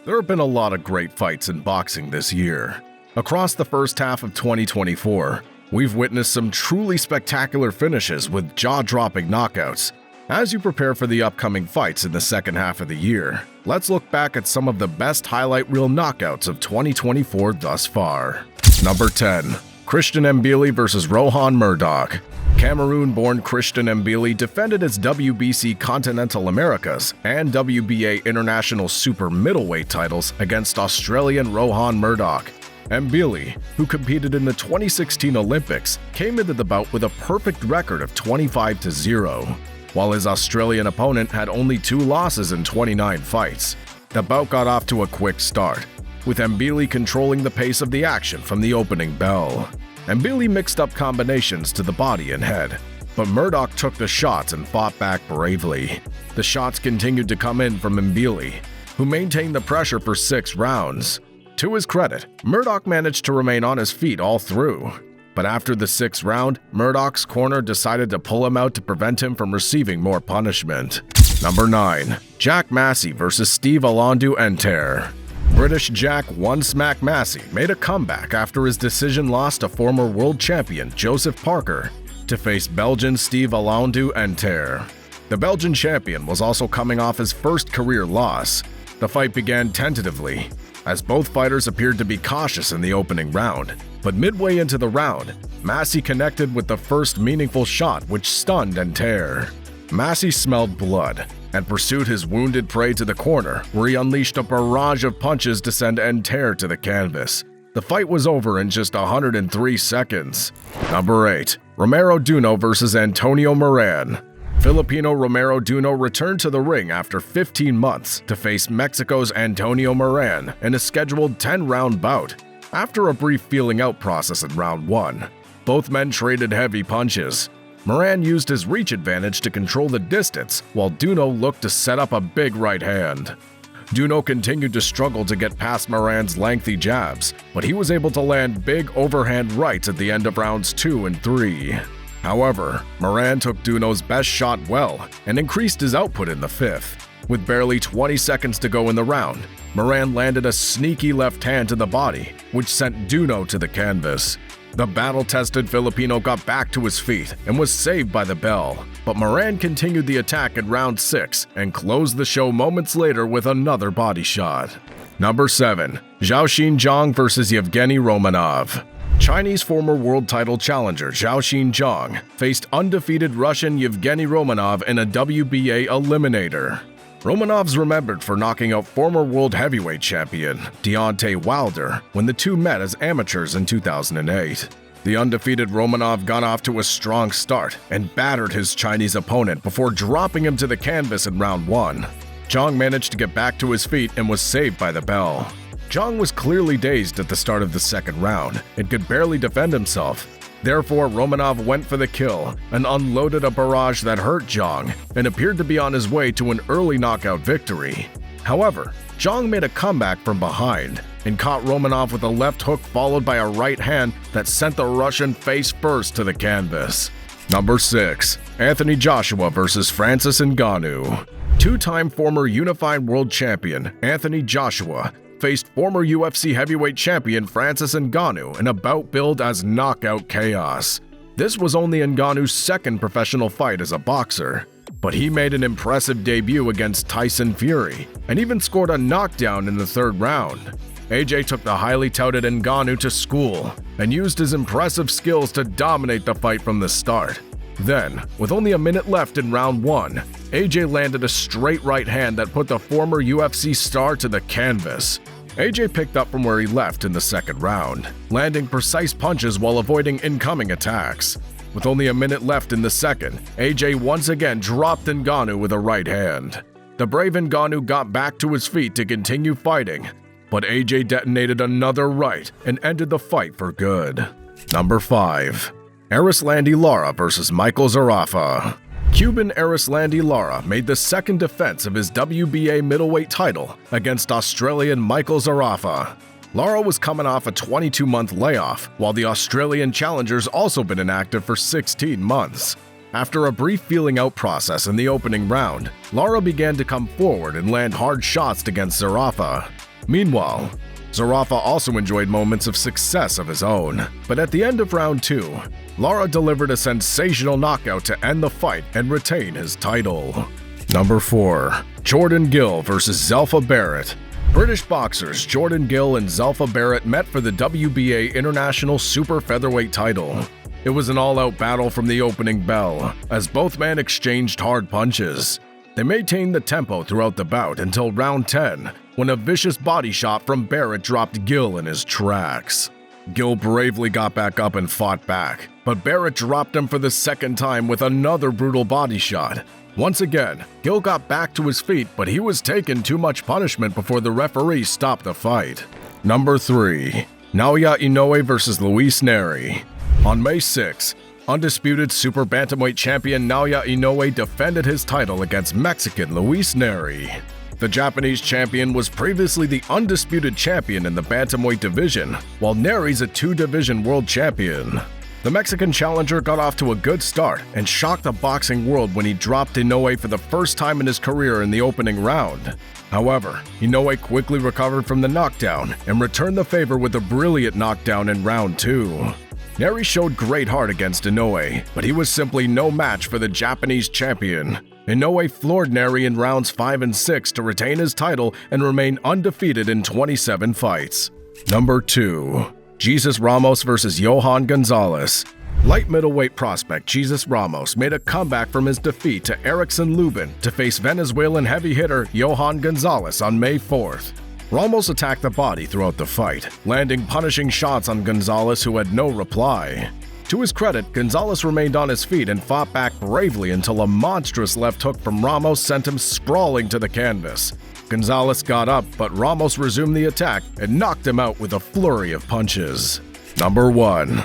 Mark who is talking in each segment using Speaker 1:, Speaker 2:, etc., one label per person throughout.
Speaker 1: There have been a lot of great fights in boxing this year. Across the first half of 2024, we've witnessed some truly spectacular finishes with jaw-dropping knockouts. As you prepare for the upcoming fights in the second half of the year, let's look back at some of the best highlight reel knockouts of 2024 thus far. Number 10. Christian Mbili vs. Rohan Murdoch. Cameroon-born Christian Mbili defended its WBC Continental Americas and WBA International Super Middleweight titles against Australian Rohan Murdoch. Mbili, who competed in the 2016 Olympics, came into the bout with a perfect record of 25-0, while his Australian opponent had only 2 losses in 29 fights. The bout got off to a quick start, with Mbili controlling the pace of the action from the opening bell. Mbili mixed up combinations to the body and head, but Murdoch took the shots and fought back bravely. The shots continued to come in from Mbili, who maintained the pressure for 6 rounds. To his credit, Murdoch managed to remain on his feet all through, but after the 6th round, Murdoch's corner decided to pull him out to prevent him from receiving more punishment. Number 9. Jack Massey vs. Steve Alondu Enter. British Jack One Smack Massey made a comeback after his decision loss to former world champion Joseph Parker to face Belgian Steve Alondu Enter. The Belgian champion was also coming off his first career loss. The fight began tentatively, as both fighters appeared to be cautious in the opening round, but midway into the round, Massey connected with the first meaningful shot which stunned Enter. Massey smelled blood and pursued his wounded prey to the corner, where he unleashed a barrage of punches to send Enter to the canvas. The fight was over in just 103 seconds. Number 8. Romero Duno vs. Antonio Moran. Filipino Romero Duno returned to the ring after 15 months to face Mexico's Antonio Moran in a scheduled 10-round bout. After a brief feeling-out process in round 1, both men traded heavy punches. Moran used his reach advantage to control the distance, while Duno looked to set up a big right hand. Duno continued to struggle to get past Moran's lengthy jabs, but he was able to land big overhand rights at the end of rounds 2 and 3. However, Moran took Duno's best shot well and increased his output in the 5th. With barely 20 seconds to go in the round, Moran landed a sneaky left hand to the body, which sent Duno to the canvas. The battle-tested Filipino got back to his feet and was saved by the bell, but Moran continued the attack in round 6 and closed the show moments later with another body shot. Number 7. Zhao Zhang vs. Yevgeny Romanov. Chinese former world title challenger Zhao Zhang faced undefeated Russian Yevgeny Romanov in a WBA eliminator. Romanov's remembered for knocking out former world heavyweight champion Deontay Wilder when the two met as amateurs in 2008. The undefeated Romanov got off to a strong start and battered his Chinese opponent before dropping him to the canvas in round 1. Zhang managed to get back to his feet and was saved by the bell. Zhang was clearly dazed at the start of the 2nd round and could barely defend himself. Therefore, Romanov went for the kill and unloaded a barrage that hurt Zhang and appeared to be on his way to an early knockout victory. However, Zhang made a comeback from behind and caught Romanov with a left hook followed by a right hand that sent the Russian face first to the canvas. Number 6. Anthony Joshua vs. Francis Ngannou. 2-time former unified world champion Anthony Joshua faced former UFC heavyweight champion Francis Ngannou in a bout billed as Knockout Chaos. This was only Ngannou's 2nd professional fight as a boxer, but he made an impressive debut against Tyson Fury and even scored a knockdown in the 3rd round. AJ took the highly touted Ngannou to school and used his impressive skills to dominate the fight from the start. Then, with only a minute left in round 1, AJ landed a straight right hand that put the former UFC star to the canvas. AJ picked up from where he left in the 2nd round, landing precise punches while avoiding incoming attacks. With only a minute left in the 2nd, AJ once again dropped Ngannou with a right hand. The brave Ngannou got back to his feet to continue fighting, but AJ detonated another right and ended the fight for good. Number 5. Erislandy Lara vs. Michael Zarafa. Cuban Erislandy Lara made the 2nd defense of his WBA middleweight title against Australian Michael Zarafa. Lara was coming off a 22-month layoff, while the Australian challenger's also been inactive for 16 months. After a brief feeling-out process in the opening round, Lara began to come forward and land hard shots against Zarafa. Meanwhile, Zarafa also enjoyed moments of success of his own, but at the end of round 2, Lara delivered a sensational knockout to end the fight and retain his title. Number 4. Jordan Gill vs. Zelfa Barrett. British boxers Jordan Gill and Zelfa Barrett met for the WBA International Super Featherweight title. It was an all-out battle from the opening bell, as both men exchanged hard punches. They maintained the tempo throughout the bout until round 10, when a vicious body shot from Barrett dropped Gill in his tracks. Gill bravely got back up and fought back, but Barrett dropped him for the second time with another brutal body shot. Once again, Gill got back to his feet, but he was taking too much punishment before the referee stopped the fight. Number 3. Naoya Inoue vs. Luis Neri. On May 6, undisputed super bantamweight champion Naoya Inoue defended his title against Mexican Luis Neri. The Japanese champion was previously the undisputed champion in the bantamweight division, while Neri's a 2-division world champion. The Mexican challenger got off to a good start and shocked the boxing world when he dropped Inoue for the first time in his career in the opening round. However, Inoue quickly recovered from the knockdown and returned the favor with a brilliant knockdown in round 2. Neri showed great heart against Inoue, but he was simply no match for the Japanese champion. Inoue floored Neri in rounds 5 and 6 to retain his title and remain undefeated in 27 fights. Number 2. Jesus Ramos vs. Johan Gonzalez. Light middleweight prospect Jesus Ramos made a comeback from his defeat to Erickson Lubin to face Venezuelan heavy hitter Johan Gonzalez on May 4th. Ramos attacked the body throughout the fight, landing punishing shots on Gonzalez, who had no reply. To his credit, Gonzalez remained on his feet and fought back bravely until a monstrous left hook from Ramos sent him sprawling to the canvas. Gonzalez got up, but Ramos resumed the attack and knocked him out with a flurry of punches. Number 1.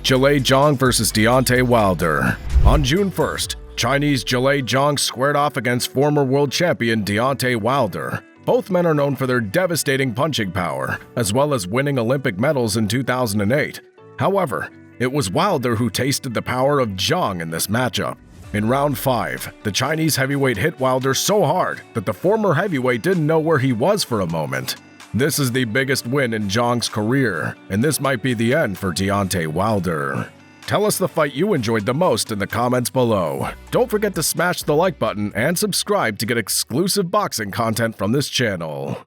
Speaker 1: Zhilei Zhang vs. Deontay Wilder. On June 1st, Chinese Zhilei Zhang squared off against former world champion Deontay Wilder. Both men are known for their devastating punching power, as well as winning Olympic medals in 2008. However, it was Wilder who tasted the power of Zhang in this matchup. In round 5, the Chinese heavyweight hit Wilder so hard that the former heavyweight didn't know where he was for a moment. This is the biggest win in Zhang's career, and this might be the end for Deontay Wilder. Tell us the fight you enjoyed the most in the comments below. Don't forget to smash the like button and subscribe to get exclusive boxing content from this channel.